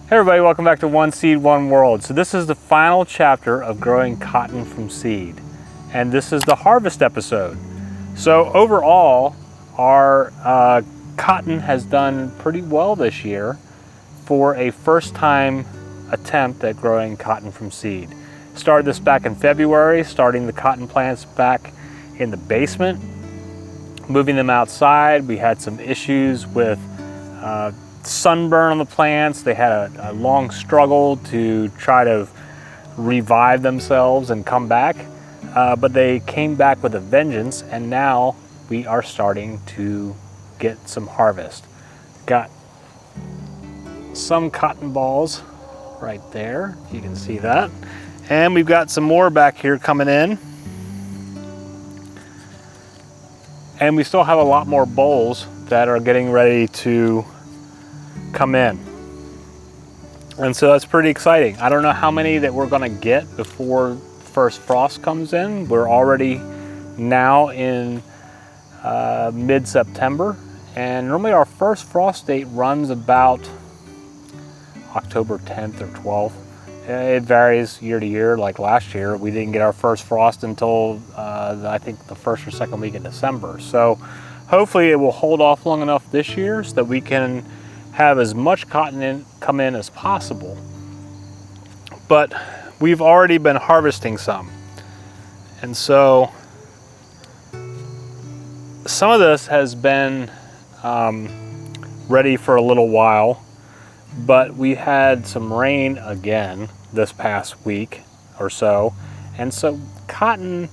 Hey everybody, welcome back to One Seed, One World. So this is the final chapter of growing cotton from seed. And this is the harvest episode. So overall, our cotton has done pretty well this year for a first time attempt at growing cotton from seed. Started this back in February, starting the cotton plants back in the basement, moving them outside. We had some issues with sunburn on the plants. They had a long struggle to try to revive themselves and come back, but they came back with a vengeance, and now we are starting to get some harvest. Got some cotton balls right there, you can see that, and we've got some more back here coming in, and we still have a lot more bolls that are getting ready to come in. And so that's pretty exciting. I don't know how many that we're gonna get before first frost comes in. We're already now in mid-September, and normally our first frost date runs about October 10th or 12th. It varies year to year. Like last year, we didn't get our first frost until I think the first or second week of December. So hopefully it will hold off long enough this year so that we can have as much cotton come in as possible. But we've already been harvesting some. And so some of this has been ready for a little while, but we had some rain again this past week or so. And so cotton,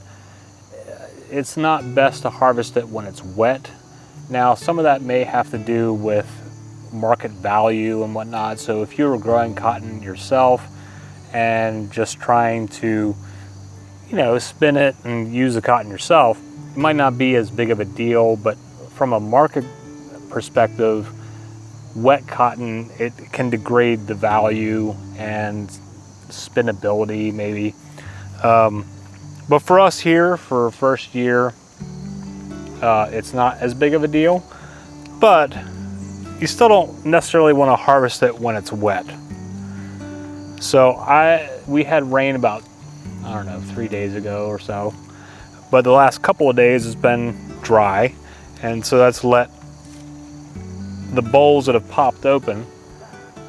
it's not best to harvest it when it's wet. Now, some of that may have to do with market value and whatnot. So if you were growing cotton yourself and just trying to, spin it and use the cotton yourself, it might not be as big of a deal. But from a market perspective, wet cotton, it can degrade the value and spinnability maybe. But for us here, for first year, it's not as big of a deal. But you still don't necessarily want to harvest it when it's wet. So we had rain about, 3 days ago or so, but the last couple of days has been dry, and so that's let the bolls that have popped open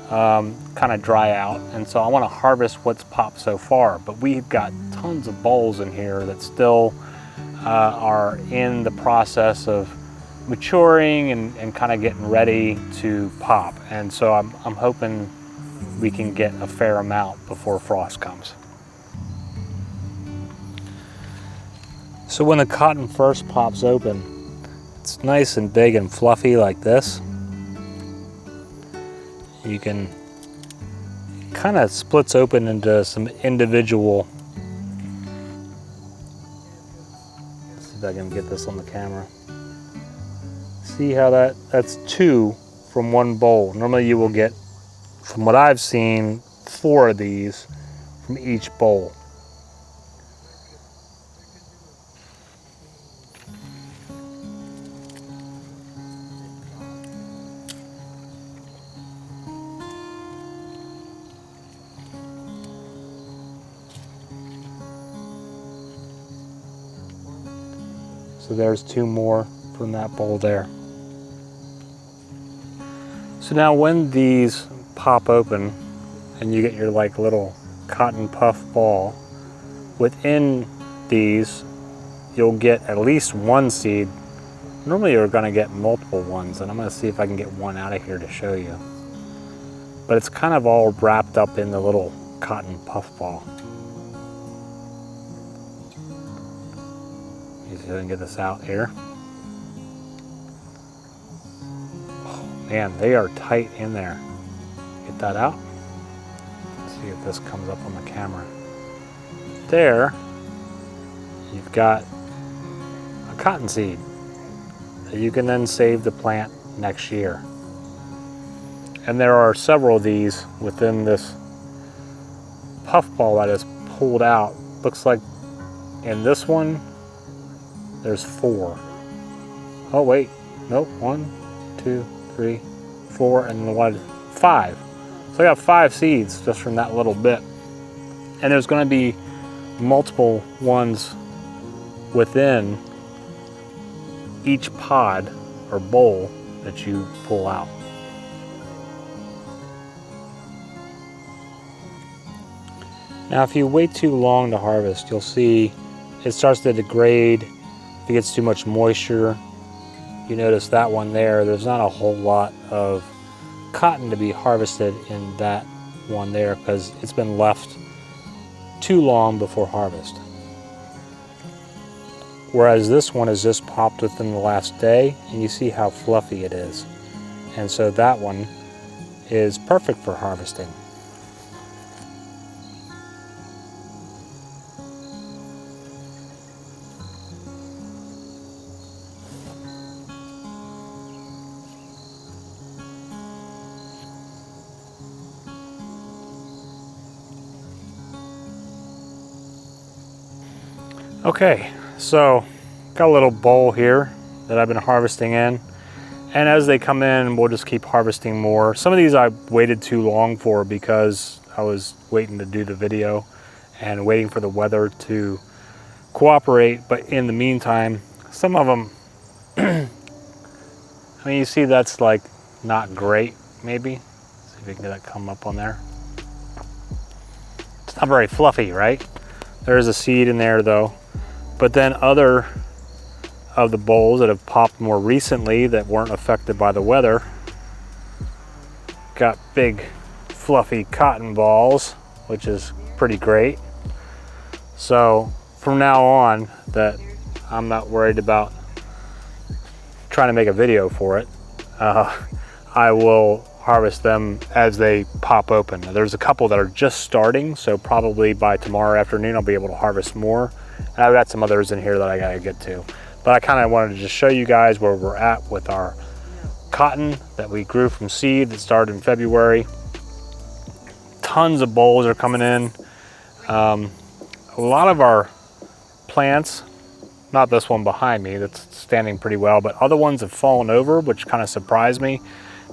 kind of dry out. And so I want to harvest what's popped so far, but we've got tons of bolls in here that still are in the process of maturing and kind of getting ready to pop. And so I'm hoping we can get a fair amount before frost comes. So when the cotton first pops open, it's nice and big and fluffy like this. You can kind of splits open into some individual. Let's see if I can get this on the camera. See how that's 2 from one bowl. Normally you will get, from what I've seen, 4 of these from each bowl. So there's 2 more from that bowl there. So now when these pop open and you get your little cotton puff ball, within these you'll get at least 1 seed. Normally you're going to get multiple ones, and I'm going to see if I can get one out of here to show you. But it's kind of all wrapped up in the little cotton puff ball. Let me see if I can get this out here. Man, they are tight in there. Get that out. Let's see if this comes up on the camera. There, you've got a cotton seed that you can then save to plant next year. And there are several of these within this puff ball that is pulled out. Looks like in this one, there's 4. Oh wait, nope, 1, 2, 3, 4, and 5. So I got 5 seeds just from that little bit. And there's going to be multiple ones within each pod or bowl that you pull out. Now if you wait too long to harvest, you'll see it starts to degrade. If it gets too much moisture, you notice that one there's not a whole lot of cotton to be harvested in that one there because it's been left too long before harvest. Whereas this one is just popped within the last day, and you see how fluffy it is. And so that one is perfect for harvesting. Okay, so got a little bowl here that I've been harvesting in, and as they come in, we'll just keep harvesting more. Some of these I waited too long for because I was waiting to do the video and waiting for the weather to cooperate, but in the meantime, some of them, I mean, you see that's like not great, maybe. See if we can get that come up on there. It's not very fluffy, right? There's a seed in there though. But then other of the bowls that have popped more recently that weren't affected by the weather got big fluffy cotton balls, which is pretty great. So from now on, that I'm not worried about trying to make a video for it, I will harvest them as they pop open. There's a couple that are just starting, so probably by tomorrow afternoon I'll be able to harvest more. And I've got some others in here that I gotta get to. But I kind of wanted to just show you guys where we're at with our cotton that we grew from seed that started in February. Tons of bolls are coming in. A lot of our plants, not this one behind me that's standing pretty well, but other ones have fallen over, which kind of surprised me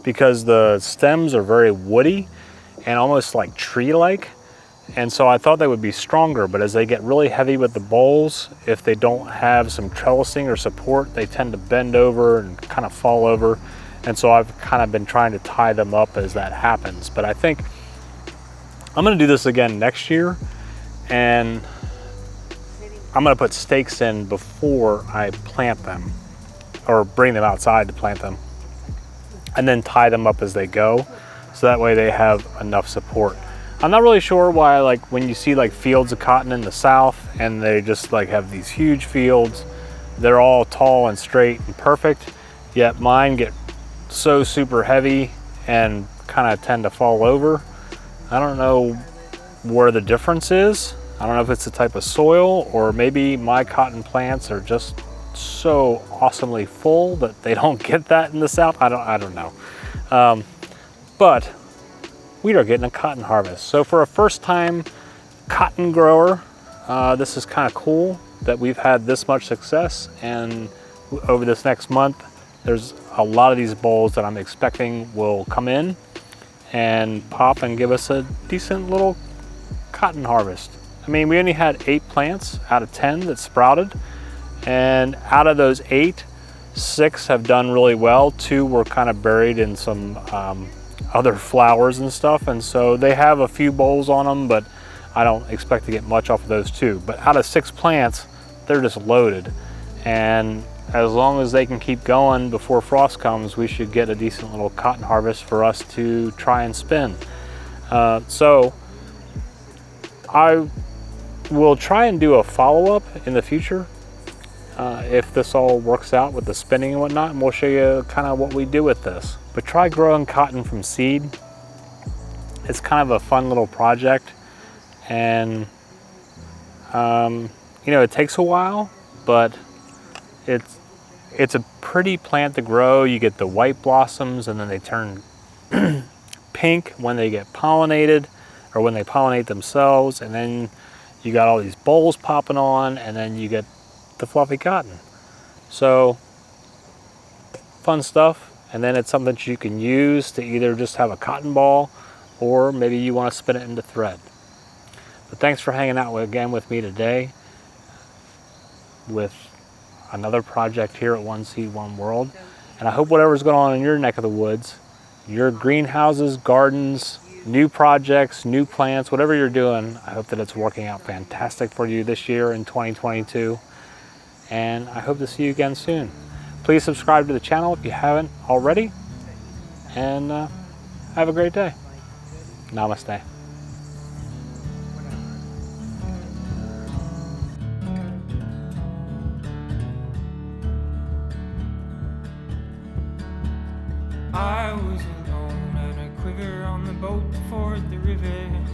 because the stems are very woody and almost like tree-like. And so I thought they would be stronger, but as they get really heavy with the bolls, if they don't have some trellising or support, they tend to bend over and kind of fall over. And so I've kind of been trying to tie them up as that happens. But I think I'm gonna do this again next year, and I'm gonna put stakes in before I plant them, or bring them outside to plant them, and then tie them up as they go, so that way they have enough support. I'm not really sure why, like when you see like fields of cotton in the south and they just like have these huge fields, they're all tall and straight and perfect, yet mine get so super heavy and kind of tend to fall over. I don't know where the difference is. I don't know if it's the type of soil, or maybe my cotton plants are just so awesomely full that they don't get that in the south. I don't know. But we are getting a cotton harvest. So for a first time cotton grower, this is kind of cool that we've had this much success. And over this next month, there's a lot of these bolls that I'm expecting will come in and pop and give us a decent little cotton harvest. I mean, we only had 8 plants out of 10 that sprouted. And out of those 8, 6 have done really well. 2 were kind of buried in some other flowers and stuff, and so they have a few bolls on them, but I don't expect to get much off of those 2. But out of 6 plants, they're just loaded, and as long as they can keep going before frost comes, we should get a decent little cotton harvest for us to try and spin. So I will try and do a follow-up in the future if this all works out with the spinning and whatnot, and we'll show you kind of what we do with this. But try growing cotton from seed. It's kind of a fun little project, and you know, it takes a while, but it's a pretty plant to grow. You get the white blossoms, and then they turn pink when they get pollinated, or when they pollinate themselves, and then you got all these bolls popping on, and then you get the fluffy cotton. So fun stuff. And then it's something that you can use to either just have a cotton ball, or maybe you want to spin it into thread. But thanks for hanging out again with me today with another project here at One Seed, One World. And I hope whatever's going on in your neck of the woods, your greenhouses, gardens, new projects, new plants, whatever you're doing, I hope that it's working out fantastic for you this year in 2022. And I hope to see you again soon. Please subscribe to the channel if you haven't already. And have a great day. Namaste. I was alone and a quiver on the boat to ford the river. And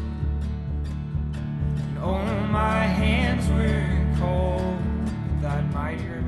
oh, my hands were cold, that mighty river.